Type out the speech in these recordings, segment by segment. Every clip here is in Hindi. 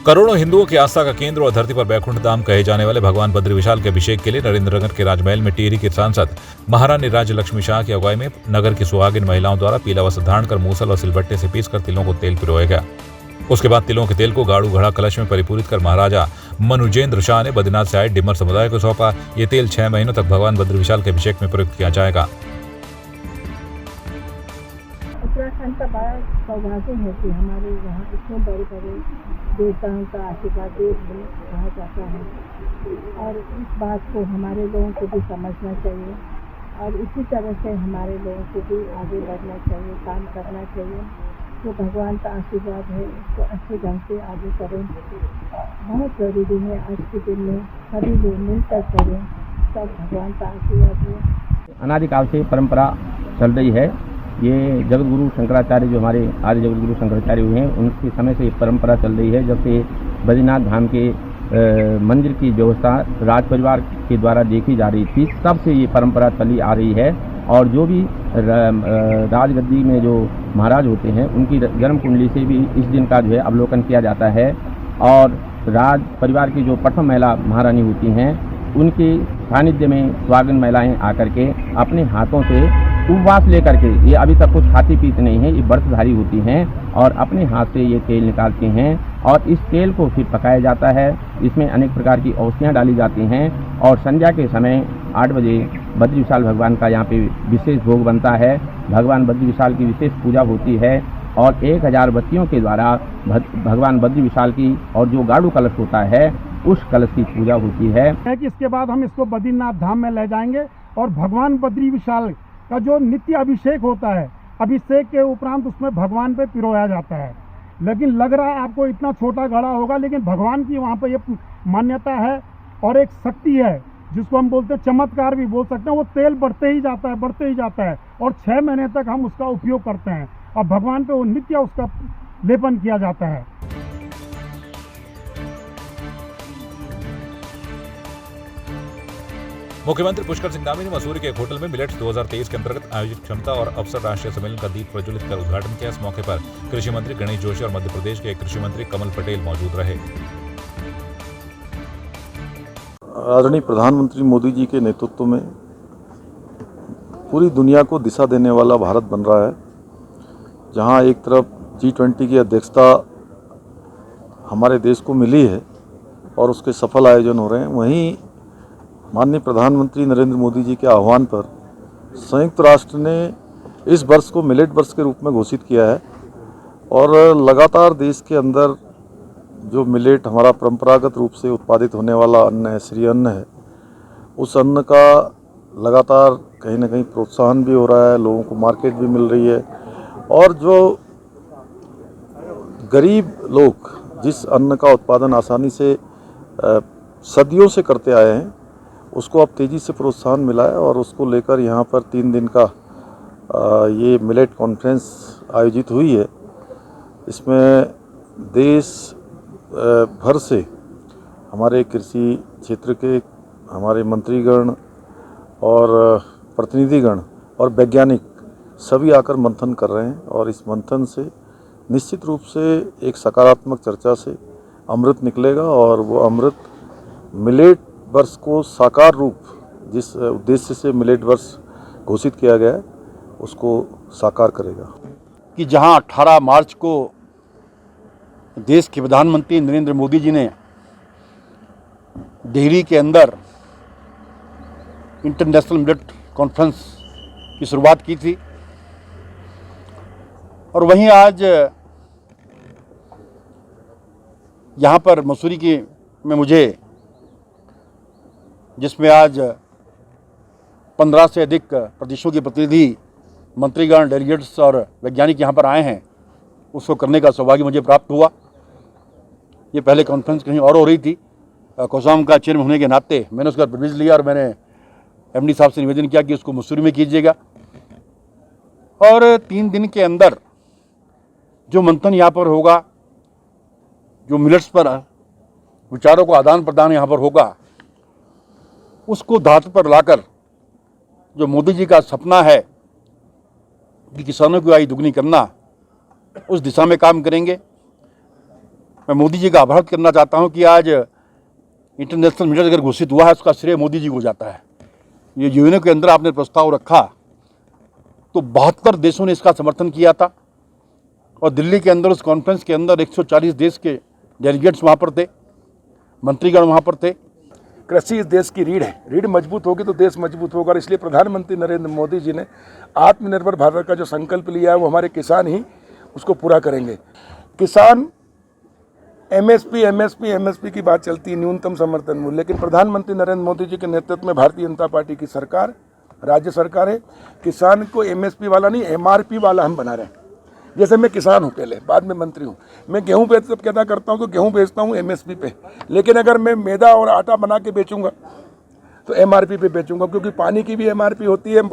करोड़ों हिंदुओं की आस्था का केंद्र और धरती पर बैकुंठ धाम कहे जाने वाले भगवान बद्री विशाल के अभिषेक के लिए नरेंद्रनगर के राजमहल में टिहरी की सांसद महारानी राज्य लक्ष्मी शाह की अगुवाई में नगर की सुहागिन महिलाओं द्वारा पीला वस्त्र धारण कर मूसल और सिलबट्टे से पीसकर तिलों को तेल पिरोया गया। उसके बाद तिलों के तेल को गाड़ू घड़ा कलश में परिपूरित कर महाराजा मनुजेंद्र शाह ने बद्रीनाथ से आए डिमर समुदाय को सौंपा। ये तेल 6 महीनों तक भगवान बद्री विशाल के अभिषेक में प्रयुक्त किया जाएगा। उत्तराखंड का बड़ा सौभाग्य है कि हमारे यहाँ इतने बड़े बड़े देवताओं का आशीर्वाद कहा जाता है और इस बात को हमारे लोगों को भी समझना चाहिए और इसी तरह से हमारे लोगों को भी आगे बढ़ना चाहिए, काम करना चाहिए। जो भगवान का आशीर्वाद है उसको अच्छे ढंग से आगे करें। बहुत ज़रूरी है आज के दिन में सभी लोग मिलकर करें, सब भगवान का आशीर्वाद है। अनादिकाल से परंपरा चल रही है। ये जगतगुरु शंकराचार्य जो हमारे आदि जगतगुरु शंकराचार्य हुए हैं उनके समय से ये परंपरा चल रही है। जब से बद्रीनाथ धाम के मंदिर की व्यवस्था राज परिवार के द्वारा देखी जा रही थी, तब से ये परंपरा चली आ रही है। और जो भी राजगद्दी में जो महाराज होते हैं उनकी जन्म कुंडली से भी इस दिन का जो है अवलोकन किया जाता है। और राज परिवार की जो प्रथम महिला महारानी होती हैं उनके सानिध्य में सुहागिन महिलाएं आकर के अपने हाथों से उपवास लेकर के, ये अभी तक कुछ खाती पीती नहीं है, ये व्रतधारी होती हैं और अपने हाथ से ये तेल निकालती हैं और इस तेल को फिर पकाया जाता है। इसमें अनेक प्रकार की औषधियाँ डाली जाती हैं और संध्या के समय 8 बजे बद्री विशाल भगवान का यहाँ पे विशेष भोग बनता है। भगवान बद्री विशाल की विशेष पूजा होती है और 1000 बत्तियों के द्वारा भगवान बद्री विशाल की और जो गाड़ू कलश होता है उस कलश की पूजा होती है कि इसके बाद हम इसको बद्रीनाथ धाम में ले जाएंगे और भगवान बद्री विशाल का जो नित्य अभिषेक होता है, अभिषेक के उपरांत उसमें भगवान पे पिरोया जाता है। लेकिन लग रहा है आपको इतना छोटा घड़ा होगा, लेकिन भगवान की वहाँ पे ये मान्यता है और एक शक्ति है जिसको हम बोलते हैं, चमत्कार भी बोल सकते हैं। वो तेल बढ़ते ही जाता है और 6 महीने तक हम उसका उपयोग करते हैं और भगवान पे वो नित्य उसका लेपन किया जाता है। मुख्यमंत्री पुष्कर सिंह धामी ने मसूरी के एक होटल में मिलेट्स 2023 के अंतर्गत आयोजित क्षमता और अवसर राष्ट्रीय सम्मेलन का दीप प्रज्वलित कर उद्घाटन किया। इस मौके पर कृषि मंत्री गणेश जोशी और मध्य प्रदेश के कृषि मंत्री कमल पटेल मौजूद रहे। आदरणीय प्रधानमंत्री मोदी जी के नेतृत्व में पूरी दुनिया को दिशा देने वाला भारत बन रहा है, जहां एक तरफ G20 की अध्यक्षता हमारे देश को मिली है और उसके सफल आयोजन हो रहे हैं, वहीं माननीय प्रधानमंत्री नरेंद्र मोदी जी के आह्वान पर संयुक्त राष्ट्र ने इस वर्ष को मिलेट वर्ष के रूप में घोषित किया है और लगातार देश के अंदर जो मिलेट हमारा परंपरागत रूप से उत्पादित होने वाला अन्न है, श्री अन्न है, उस अन्न का लगातार कहीं ना कहीं प्रोत्साहन भी हो रहा है, लोगों को मार्केट भी मिल रही है और जो गरीब लोग जिस अन्न का उत्पादन आसानी से सदियों से करते आए हैं उसको अब तेज़ी से प्रोत्साहन मिला है और उसको लेकर यहाँ पर 3 दिन का ये मिलेट कॉन्फ्रेंस आयोजित हुई है। इसमें देश भर से हमारे कृषि क्षेत्र के हमारे मंत्रीगण और प्रतिनिधिगण और वैज्ञानिक सभी आकर मंथन कर रहे हैं और इस मंथन से निश्चित रूप से एक सकारात्मक चर्चा से अमृत निकलेगा और वो अमृत मिलेट वर्ष को साकार रूप, जिस उद्देश्य से मिलेट वर्ष घोषित किया गया है, उसको साकार करेगा। कि जहां 18 मार्च को देश के प्रधानमंत्री नरेंद्र मोदी जी ने दिल्ली के अंदर इंटरनेशनल मिलेट कॉन्फ्रेंस की शुरुआत की थी और वहीं आज यहाँ पर मसूरी में मुझे, जिसमें आज 15 से अधिक प्रदेशों के प्रतिनिधि, मंत्रीगण, डेलीगेट्स और वैज्ञानिक यहाँ पर आए हैं, उसको करने का सौभाग्य मुझे प्राप्त हुआ। ये पहले कॉन्फ्रेंस कहीं और हो रही थी, कोसाम का चेयरमैन होने के नाते मैंने उसका प्रिविलेज लिया और मैंने MD साहब से निवेदन किया कि उसको मसूरी में कीजिएगा और 3 दिन के अंदर जो मंथन यहाँ पर होगा, जो मिलेट्स पर विचारों को आदान प्रदान यहाँ पर होगा, उसको धातु पर लाकर जो मोदी जी का सपना है कि किसानों की आय दुगनी करना, उस दिशा में काम करेंगे। मैं मोदी जी का आभार करना चाहता हूं कि आज इंटरनेशनल मीडिया अगर घोषित हुआ है उसका श्रेय मोदी जी को जाता है। ये यूएनओ के अंदर आपने प्रस्ताव रखा तो 72 देशों ने इसका समर्थन किया था और दिल्ली के अंदर उस कॉन्फ्रेंस के अंदर 140 देश के डेलीगेट्स वहाँ पर थे, मंत्रीगण वहाँ पर थे। कृषि इस देश की रीढ़ है, रीढ़ मजबूत होगी तो देश मजबूत होगा और इसलिए प्रधानमंत्री नरेंद्र मोदी जी ने आत्मनिर्भर भारत का जो संकल्प लिया है वो हमारे किसान ही उसको पूरा करेंगे। किसान एमएसपी की बात चलती है, न्यूनतम समर्थन मूल्य, लेकिन प्रधानमंत्री नरेंद्र मोदी जी के नेतृत्व में भारतीय जनता पार्टी की सरकार, राज्य सरकार है, किसान को एमएसपी वाला नहीं एमआरपी वाला हम बना रहे हैं। जैसे मैं किसान हूँ, पहले बाद में मंत्री हूँ, मैं गेहूँ पैदा करता हूँ तो गेहूँ बेचता हूँ एमएसपी पे, लेकिन अगर मैं मैदा और आटा बना के बेचूंगा तो एमआरपी पे बेचूंगा, क्योंकि पानी की भी एमआरपी होती है,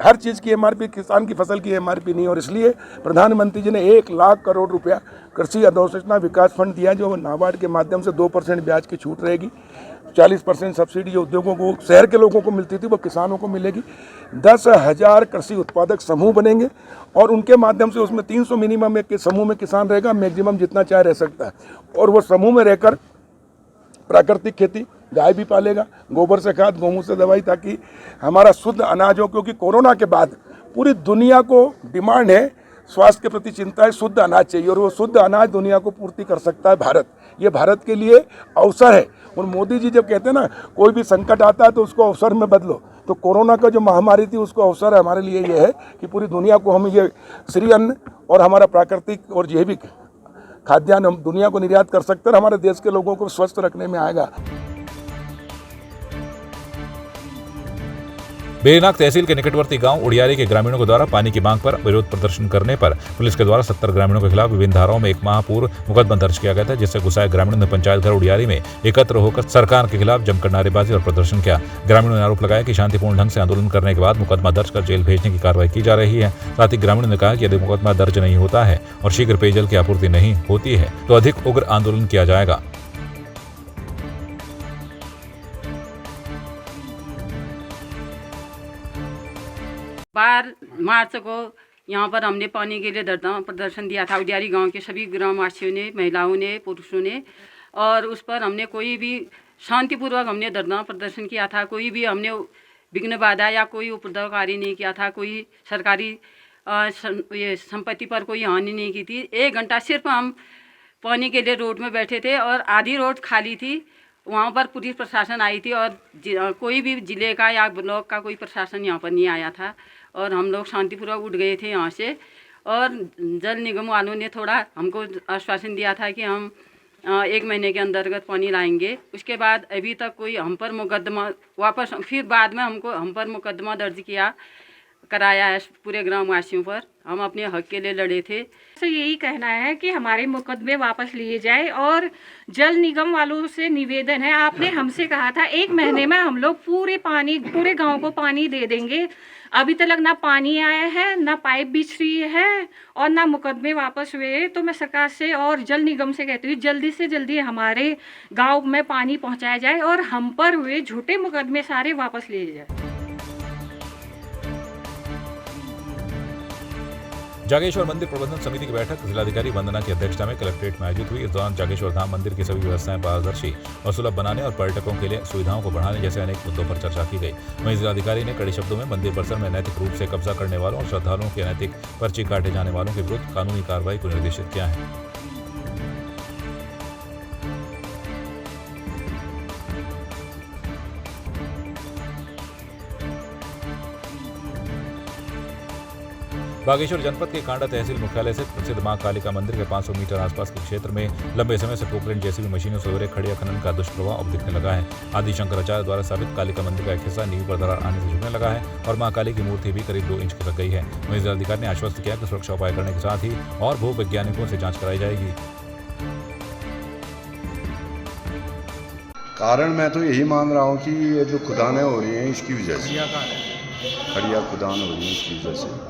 हर चीज़ की एमआरपी, किसान की फसल की एमआरपी नहीं। और इसलिए प्रधानमंत्री जी ने 1 लाख करोड़ रुपया कृषि अधोसंरचना विकास फंड दिया, जो नाबार्ड के माध्यम से 2% ब्याज की छूट रहेगी, 40% सब्सिडी जो उद्योगों को, शहर के लोगों को मिलती थी वो किसानों को मिलेगी। 10,000 कृषि उत्पादक समूह बनेंगे और उनके माध्यम से उसमें 300 मिनिमम एक के समूह में किसान रहेगा, मैक्सिमम जितना चाहे रह सकता है। और वो समूह में रहकर प्राकृतिक खेती, गाय भी पालेगा, गोबर से खाद, गोमूत्र से दवाई, ताकि हमारा शुद्ध अनाज हो। क्योंकि कोरोना के बाद पूरी दुनिया को डिमांड है, स्वास्थ्य के प्रति चिंता है, शुद्ध अनाज चाहिए और वो शुद्ध अनाज दुनिया को पूर्ति कर सकता है भारत। ये भारत के लिए अवसर है। और मोदी जी जब कहते हैं ना कोई भी संकट आता है तो उसको अवसर में बदलो, तो कोरोना का जो महामारी थी उसको अवसर है हमारे लिए। ये है कि पूरी दुनिया को हम ये श्री अन्न और हमारा प्राकृतिक और जैविक खाद्यान्न हम दुनिया को निर्यात कर सकते हैं, हमारे देश के लोगों को स्वस्थ रखने में आएगा। बेरीनाग तहसील के निकटवर्ती गांव उड़ियारी के ग्रामीणों के द्वारा पानी की मांग पर विरोध प्रदर्शन करने पर पुलिस के द्वारा 70 ग्रामीणों के खिलाफ विभिन्न धाराओं में 1 माह पूर्व मुकदमा दर्ज किया गया था, जिससे गुस्साए ग्रामीणों ने पंचायत घर उड़ियारी में एकत्र होकर सरकार के खिलाफ जमकर नारेबाजी और प्रदर्शन किया। ग्रामीणों ने आरोप लगाया कि शांतिपूर्ण ढंग से आंदोलन करने के बाद मुकदमा दर्ज कर जेल भेजने की कार्रवाई की जा रही है। साथ ही ग्रामीणों ने कहा कि यदि मुकदमा दर्ज नहीं होता है और शीघ्र पेयजल की आपूर्ति नहीं होती है तो अधिक उग्र आंदोलन किया जाएगा। मार्च को यहाँ पर हमने पानी के लिए धरना प्रदर्शन दिया था, उड़ियारी गांव के सभी ग्रामवासियों ने, महिलाओं ने, पुरुषों ने, और उस पर हमने कोई भी शांतिपूर्वक हमने धरना प्रदर्शन किया था। कोई भी हमने विघ्न बाधा या कोई उपद्रव कार्य नहीं किया था, कोई सरकारी संपत्ति पर कोई हानि नहीं की थी। 1 घंटा सिर्फ हम पानी के लिए रोड में बैठे थे और आधी रोड खाली थी, वहाँ पर पुलिस प्रशासन आई थी और कोई भी जिले का या ब्लॉक का कोई प्रशासन यहाँ पर नहीं आया था और हम लोग शांतिपूर्वक उठ गए थे यहाँ से। और जल निगम वालों ने थोड़ा हमको आश्वासन दिया था कि हम 1 महीने के अंतर्गत पानी लाएंगे। उसके बाद अभी तक कोई हम पर मुकदमा वापस, फिर बाद में हम पर मुकदमा दर्ज कराया है पूरे ग्रामवासियों पर। हम अपने हक के लिए लड़े थे। तो यही कहना है कि हमारे मुकदमे वापस लिए जाए और जल निगम वालों से निवेदन है, आपने हमसे कहा था 1 महीने में हम लोग पूरे गांव को पानी दे देंगे। अभी तक ना पानी आया है, ना पाइप बिछ रही है और ना मुकदमे वापस हुए। तो मैं सरकार से और जल निगम से कहती हूँ जल्दी से जल्दी हमारे गाँव में पानी पहुँचाया जाए और हम पर हुए झूठे मुकदमे सारे वापस लिए जाए। जागेश्वर मंदिर प्रबंधन समिति की बैठक जिलाधिकारी वंदना की अध्यक्षता में कलेक्ट्रेट में आयोजित हुई। इस दौरान जागेश्वर धाम मंदिर की सभी व्यवस्थाएं पारदर्शी और सुलभ बनाने और पर्यटकों के लिए सुविधाओं को बढ़ाने जैसे अनेक मुद्दों पर चर्चा की गई। वहीं जिलाधिकारी ने कड़े शब्दों में मंदिर परिसर में अनैतिक रूप से कब्जा करने वालों और श्रद्धालुओं की अनैतिक पर्ची काटे जाने वालों के विरुद्ध कानूनी कार्रवाई को निर्देशित किया है। बागेश्वर जनपद के कांडा तहसील मुख्यालय से प्रसिद्ध मां कालिका मंदिर के 500 मीटर आसपास के क्षेत्र में लंबे समय से पोकलेन जैसी मशीनों से हो रहे खड़िया खनन का दुष्प्रभाव अब दिखने लगा है। आदि शंकराचार्य द्वारा स्थापित कालिका मंदिर का एक हिस्सा नींव पर दरार आने से झुकने लगा है और मां काली की मूर्ति भी करीब 2 इंच खिसक गई है। वहीं जिलाधिकारी ने आश्वस्त किया कि सुरक्षा उपाय करने के साथ ही और भूवैज्ञानिकों से जाँच कराई जाएगी। कारण मैं तो यही मान रहा हूँ कि ये जो खुदानें हो रही हैं इसकी वजह से, खड़िया खुदान हो रही है इसकी वजह से,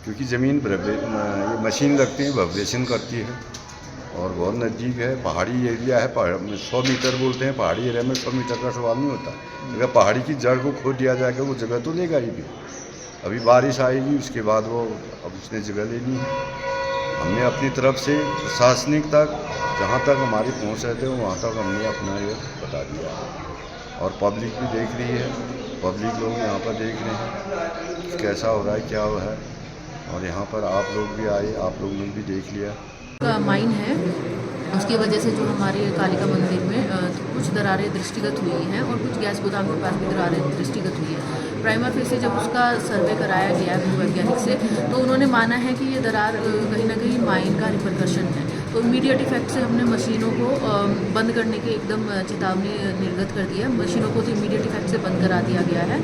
क्योंकि ज़मीन पर ये मशीन लगती है, वाइब्रेशन करती है और बहुत नज़दीक है, पहाड़ी एरिया है। 100 मीटर बोलते हैं, पहाड़ी एरिया में 100 मीटर का सवाल नहीं होता। अगर पहाड़ी की जड़ को खोद दिया जाएगा वो जगह तो लेगा ही भी। अभी बारिश आएगी उसके बाद वो अब उसने जगह लेनी है। हमने अपनी तरफ से प्रशासनिक तक जहाँ तक हमारी पहुँच रहते हैं वहाँ तक हमने अपना ये बता दिया है और पब्लिक भी देख रही है। पब्लिक लोग यहाँ पर देख रहे हैं कैसा हो रहा है, क्या हो है, और यहाँ पर आप लोग भी आए, आप लोग ने भी देख लिया। माइन है, उसकी वजह से जो हमारे कालिका मंदिर में कुछ दरारें दृष्टिगत हुई हैं और कुछ गैस गोदाम के पास भी दरारें दृष्टिगत हुई है। प्राइमा फेस से जब उसका सर्वे कराया गया भूवैज्ञानिक से, तो उन्होंने माना है कि ये दरार कहीं ना कहीं माइन का रिपरकशन है। तो इमीडिएट इफेक्ट से हमने मशीनों को बंद करने की एकदम चेतावनी निर्गत कर दिया। मशीनों को तो इमीडिएट इफेक्ट से बंद करा दिया गया है।